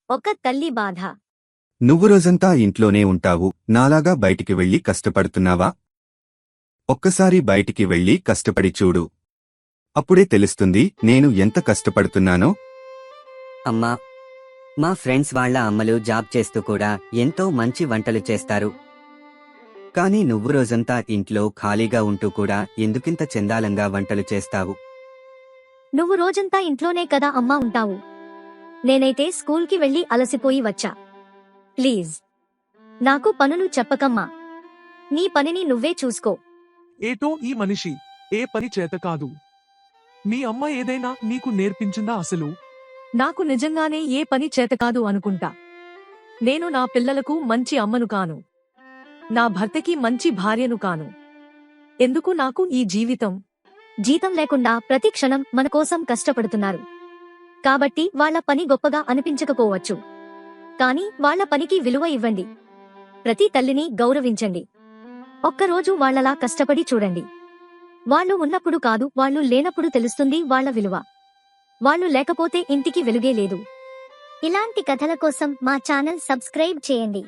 ఒక తల్లి బాధ. నువ్వు రోజంతా ఇంట్లోనే ఉంటావు, నాలాగా బయటికి వెళ్ళి కష్టపడుతున్నావా? ఒక్కసారి బయటికి వెళ్ళి కష్టపడి చూడు. అప్పుడే తెలుస్తుంది నేను ఎంత కష్టపడుతున్నానో. అమ్మా, మా ఫ్రెండ్స్ వాళ్ళ అమ్మలు జాబ్ చేస్తూ కూడా ఎంతో మంచి వంటలు చేస్తారు. కానీ నువ్వు రోజంతా ఇంట్లో ఖాళీగా ఉంటూ కూడా ఎందుకింత చందాలంగా వంటలు చేస్తావు? నువ్వు రోజంతా ఇంట్లోనే కదా అమ్మా ఉంటావు. నేనైతే స్కూల్కి వెళ్ళి అలసిపోయి వచ్చా. ప్లీజ్ నాకు పనులు చెప్పకమ్మా. నీ పనిని నువ్వే చూసుకో. ఏటో ఈ మనిషి ఏ పని చేత కాదు. మీ అమ్మ ఏదైనా నీకు నేర్పించిందా అసలు? నాకు నిజంగానే ఏ పని చేతకాదు అనుకుంటా. నేను నా పిల్లలకు మంచి అమ్మను కాను, నా భర్తకి మంచి భార్యను కాను. ఎందుకు నాకు ఈ జీవితం? జీతం లేకుండా ప్రతి క్షణం మన కోసం కష్టపడుతున్నారు కాబట్టి వాళ్ళ పని గొప్పగా అనిపించకపోవచ్చు, కానీ వాళ్ళ పనికి విలువ ఇవ్వండి. ప్రతి తల్లిని గౌరవించండి. ఒక్కరోజు వాళ్ళలా కష్టపడి చూడండి. వాళ్ళు ఉన్నప్పుడు కాదు, వాళ్ళు లేనప్పుడు తెలుస్తుంది వాళ్ళ విలువ. వాళ్ళు లేకపోతే ఇంటికి వెలుగే లేదు. ఇలాంటి కథల కోసం మా ఛానల్ సబ్స్క్రైబ్ చేయండి.